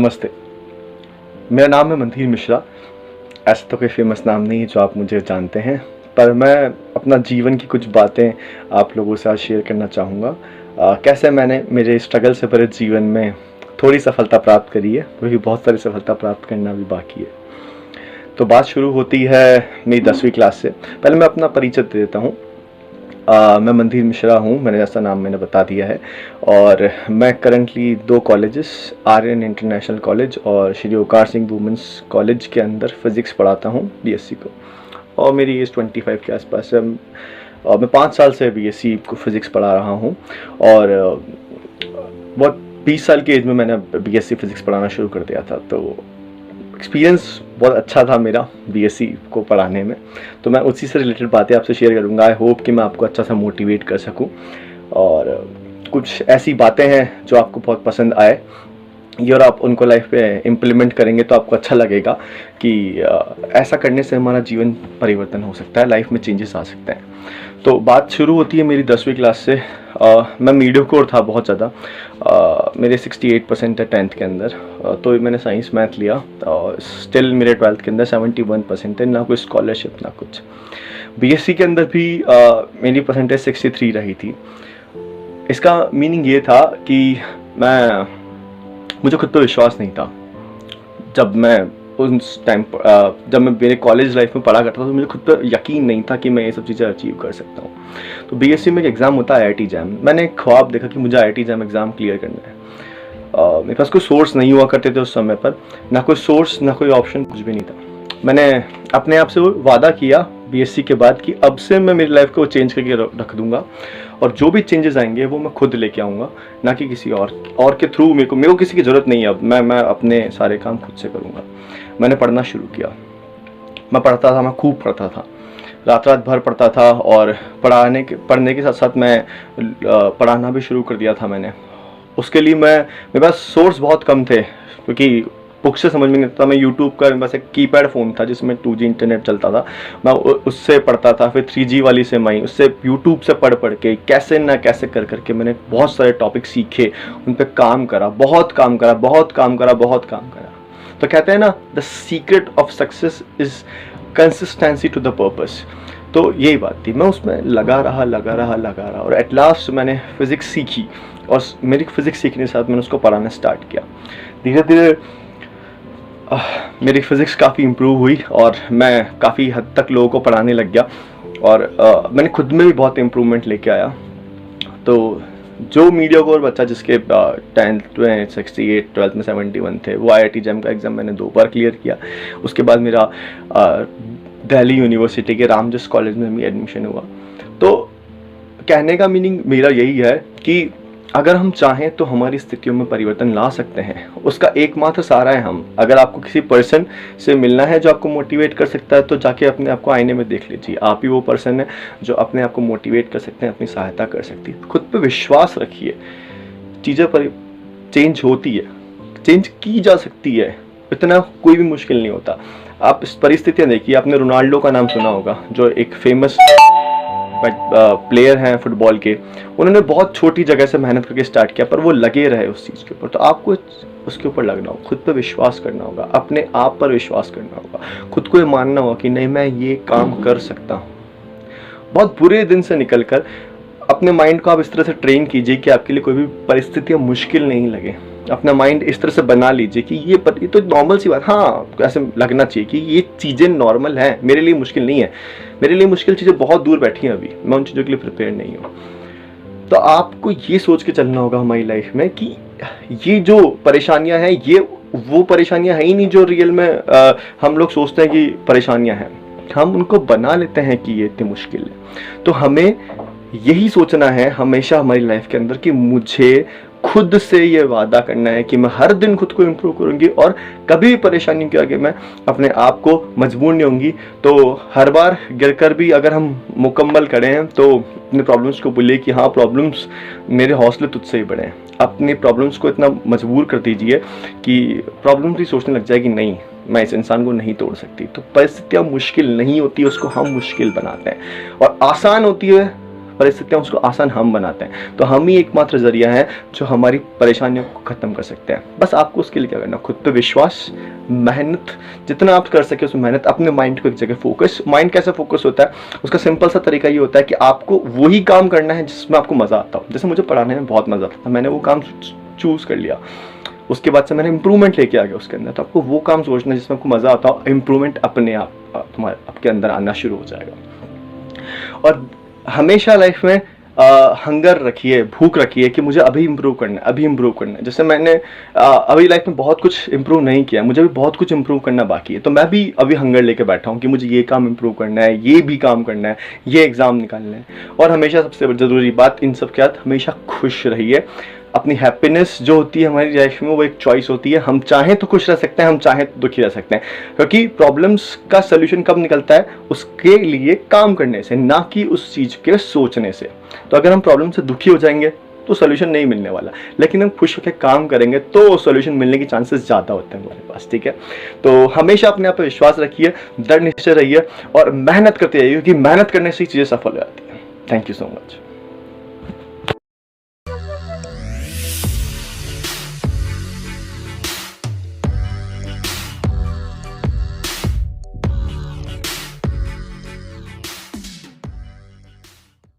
नमस्ते, मेरा नाम है मंथीर मिश्रा। ऐसा तो कोई फेमस नाम नहीं है जो आप मुझे जानते हैं, पर मैं अपना जीवन की कुछ बातें आप लोगों से आज शेयर करना चाहूँगा। कैसे मैंने मेरे स्ट्रगल से भरे जीवन में थोड़ी सफलता प्राप्त करी है, क्योंकि बहुत सारी सफलता प्राप्त करना भी बाकी है। तो बात शुरू होती है मेरी 10वीं क्लास से। पहले मैं अपना परिचय दे देता हूँ। मैं मंथीर मिश्रा हूँ, मैंने जैसा नाम मैंने बता दिया है। और मैं currently 2 colleges, Aryan international college और श्री ओकार सिंह वुमेंस कॉलेज के अंदर फिज़िक्स पढ़ाता हूँ, बीएससी को। और मेरी एज 25 के आसपास है। मैं 5 साल से बीएससी को फिज़िक्स पढ़ा रहा हूँ। और बहुत 20 साल की एज में मैंने बीएससी फिज़िक्स पढ़ाना शुरू कर दिया था। तो एक्सपीरियंस बहुत अच्छा था मेरा बीएससी को पढ़ाने में। तो मैं उसी से रिलेटेड बातें आपसे शेयर करूंगा। आई होप कि मैं आपको अच्छा सा मोटिवेट कर सकूं और कुछ ऐसी बातें हैं जो आपको बहुत पसंद आए और आप उनको लाइफ पे इम्प्लीमेंट करेंगे तो आपको अच्छा लगेगा कि ऐसा करने से हमारा जीवन परिवर्तन हो सकता है, लाइफ में चेंजेस आ सकते हैं। तो बात शुरू होती है मेरी 10वीं क्लास से। मैं मीडियोकोर था बहुत ज़्यादा। मेरे 68% है 10th के अंदर। तो मैंने साइंस मैथ लिया और स्टिल मेरे 12th के अंदर 71% है। ना कोई स्कॉलरशिप ना कुछ। बीएससी के अंदर भी मेरी परसेंटेज 63 रही थी। इसका मीनिंग ये था कि मुझे खुद पर विश्वास नहीं था। जब मैं उस टाइम जब मैं मेरे कॉलेज लाइफ में पढ़ा करता था तो मुझे खुद पर यकीन नहीं था कि मैं ये सब चीज़ें अचीव कर सकता हूँ। तो बीएससी में एक एग्ज़ाम होता है आईआईटी जैम। मैंने एक ख्वाब देखा कि मुझे आईआईटी जैम एग्ज़ाम क्लियर करना है। मेरे पास कोई सोर्स नहीं हुआ करते थे उस समय पर, ना कोई सोर्स ना कोई ऑप्शन, कुछ भी नहीं था। मैंने अपने आप से वादा किया बीएससी के बाद कि अब से मैं मेरी लाइफ को चेंज करके रख दूंगा और जो भी चेंजेस आएंगे वो मैं खुद लेके आऊँगा, ना कि किसी और के थ्रू। मेरे को किसी की ज़रूरत नहीं है। अब मैं अपने सारे काम खुद से करूँगा। मैंने पढ़ना शुरू किया। मैं पढ़ता था, मैं खूब पढ़ता था, रात भर पढ़ता था। और पढ़ने के साथ साथ मैं पढ़ाना भी शुरू कर दिया था मैंने। उसके लिए मेरे पास सोर्स बहुत कम थे, क्योंकि बुक से समझ में नहीं आता। मैं यूट्यूब का, मेरे पास एक कीपैड फ़ोन था जिसमें 2G इंटरनेट चलता था। मैं उससे पढ़ता था। फिर 3G वाली से मैं उससे यूट्यूब से पढ़ के कैसे ना कैसे करके मैंने बहुत सारे टॉपिक सीखे, उन पर काम करा, बहुत काम करा। तो कहते हैं ना, the secret of success is consistency to the purpose. तो यही बात थी। मैं उसमें लगा रहा और एट लास्ट मैंने फिज़िक्स सीखी। और मेरी फिज़िक्स सीखने के साथ मैंने उसको पढ़ाना स्टार्ट किया। धीरे धीरे मेरी फिज़िक्स काफ़ी इम्प्रूव हुई और मैं काफ़ी हद तक लोगों को पढ़ाने लग गया। और मैंने खुद में भी बहुत इम्प्रूवमेंट लेके आया। तो जो मीडियोकोर बच्चा जिसके 10th में 68, 12th में 71 थे, वो आईआईटी जैम का एग्ज़ाम मैंने 2 बार क्लियर किया। उसके बाद मेरा दिल्ली यूनिवर्सिटी के रामजस कॉलेज में भी एडमिशन हुआ। तो कहने का मीनिंग मेरा यही है कि अगर हम चाहें तो हमारी स्थितियों में परिवर्तन ला सकते हैं। उसका एकमात्र सहारा है हम। अगर आपको किसी पर्सन से मिलना है जो आपको मोटिवेट कर सकता है, तो जाके अपने आप को आईने में देख लीजिए। आप ही वो पर्सन है जो अपने आप को मोटिवेट कर सकते हैं, अपनी सहायता कर सकती है। खुद पे विश्वास रखिए। चीज़ें पर चेंज होती है, चेंज की जा सकती है, इतना कोई भी मुश्किल नहीं होता। आप इस परिस्थितियाँ देखिए। आपने रोनाल्डो का नाम सुना होगा, जो एक फेमस प्लेयर हैं फुटबॉल के। उन्होंने बहुत छोटी जगह से मेहनत करके स्टार्ट किया, पर वो लगे रहे उस चीज़ के ऊपर। तो आपको उसके ऊपर लगना होगा, खुद पर विश्वास करना होगा, अपने आप पर विश्वास करना होगा, खुद को ये मानना होगा कि नहीं, मैं ये काम कर सकता हूँ। बहुत बुरे दिन से निकलकर अपने माइंड को आप इस तरह से ट्रेन कीजिए कि आपके लिए कोई भी परिस्थितियाँ मुश्किल नहीं लगे। अपना माइंड इस तरह से बना लीजिए कि ये तो नॉर्मल सी बात, हाँ ऐसे लगना चाहिए कि ये चीज़ें नॉर्मल हैं, मेरे लिए मुश्किल नहीं है। मेरे लिए मुश्किल चीज़ें बहुत दूर बैठी हैं, अभी मैं उन चीज़ों के लिए प्रिपेयर नहीं हूँ। तो आपको ये सोच के चलना होगा हमारी लाइफ में कि ये जो परेशानियाँ हैं, ये वो परेशानियाँ हैं ही नहीं जो रियल में हम लोग सोचते हैं कि परेशानियाँ हैं। हम उनको बना लेते हैं कि ये इतनी मुश्किल है। तो हमें यही सोचना है हमेशा हमारी लाइफ के अंदर कि मुझे खुद से ये वादा करना है कि मैं हर दिन खुद को इम्प्रूव करूंगी और कभी भी परेशानी के आगे मैं अपने आप को मजबूर नहीं होंगी। तो हर बार गिरकर भी अगर हम मुकम्मल करें तो अपने प्रॉब्लम्स को बोलिए कि हाँ, प्रॉब्लम्स मेरे हौसले तुझसे ही बढ़े। अपनी प्रॉब्लम्स को इतना मजबूर कर दीजिए कि प्रॉब्लम्स भी सोचने लग जाए कि नहीं, मैं इस इंसान को नहीं तोड़ सकती। तो परिस्थितियाँ मुश्किल नहीं होती, उसको हम मुश्किल बनाते हैं। और आसान होती है परिस्थितियाँ उसको आसान हम बनाते हैं। तो हम ही एकमात्र ज़रिया है जो हमारी परेशानियों को ख़त्म कर सकते हैं। बस आपको उसके लिए क्या करना, खुद पे विश्वास, मेहनत, जितना आप कर सके उसमें मेहनत, अपने माइंड को एक जगह फोकस। माइंड कैसे फोकस होता है, उसका सिंपल सा तरीका ये होता है कि आपको वही काम करना है जिसमें आपको मज़ा आता हो। जैसे मुझे पढ़ाने में बहुत मज़ा आता था, मैंने वो काम चूज़ कर लिया, उसके बाद से मैंने इंप्रूवमेंट लेके आ गया उसके अंदर। तो आपको वो काम सोचना है जिसमें आपको मज़ा आता हो, इंप्रूवमेंट अपने आप तुम्हारे आपके अंदर आना शुरू हो जाएगा। और हमेशा लाइफ में हंगर रखिए, भूख रखिए कि मुझे अभी इंप्रूव करना है, अभी इंप्रूव करना है। जैसे मैंने अभी लाइफ में बहुत कुछ इंप्रूव नहीं किया, मुझे भी बहुत कुछ इंप्रूव करना बाकी है। तो मैं भी अभी हंगर लेके बैठा हूँ कि मुझे ये काम इंप्रूव करना है, ये भी काम करना है, ये एग्ज़ाम निकालना है। और हमेशा सबसे ज़रूरी बात इन सब के साथ, हमेशा खुश रहिए। अपनी हैप्पीनेस जो होती है हमारी लाइफ में, वो एक चॉइस होती है। हम चाहें तो खुश रह सकते हैं, हम चाहें तो दुखी रह सकते हैं, क्योंकि प्रॉब्लम्स का सलूशन कब निकलता है, उसके लिए काम करने से, ना कि उस चीज़ के सोचने से। तो अगर हम प्रॉब्लम से दुखी हो जाएंगे तो सोल्यूशन नहीं मिलने वाला, लेकिन हम खुश होकर काम करेंगे तो सोल्यूशन मिलने के चांसेस ज़्यादा होते हैं हमारे पास। ठीक है, तो हमेशा अपने आप पर विश्वास रखिए, दृढ़ निश्चय रहिए और मेहनत करते रहिए, क्योंकि मेहनत करने से ही चीज़ें सफल हो जाती है। Thank you so much.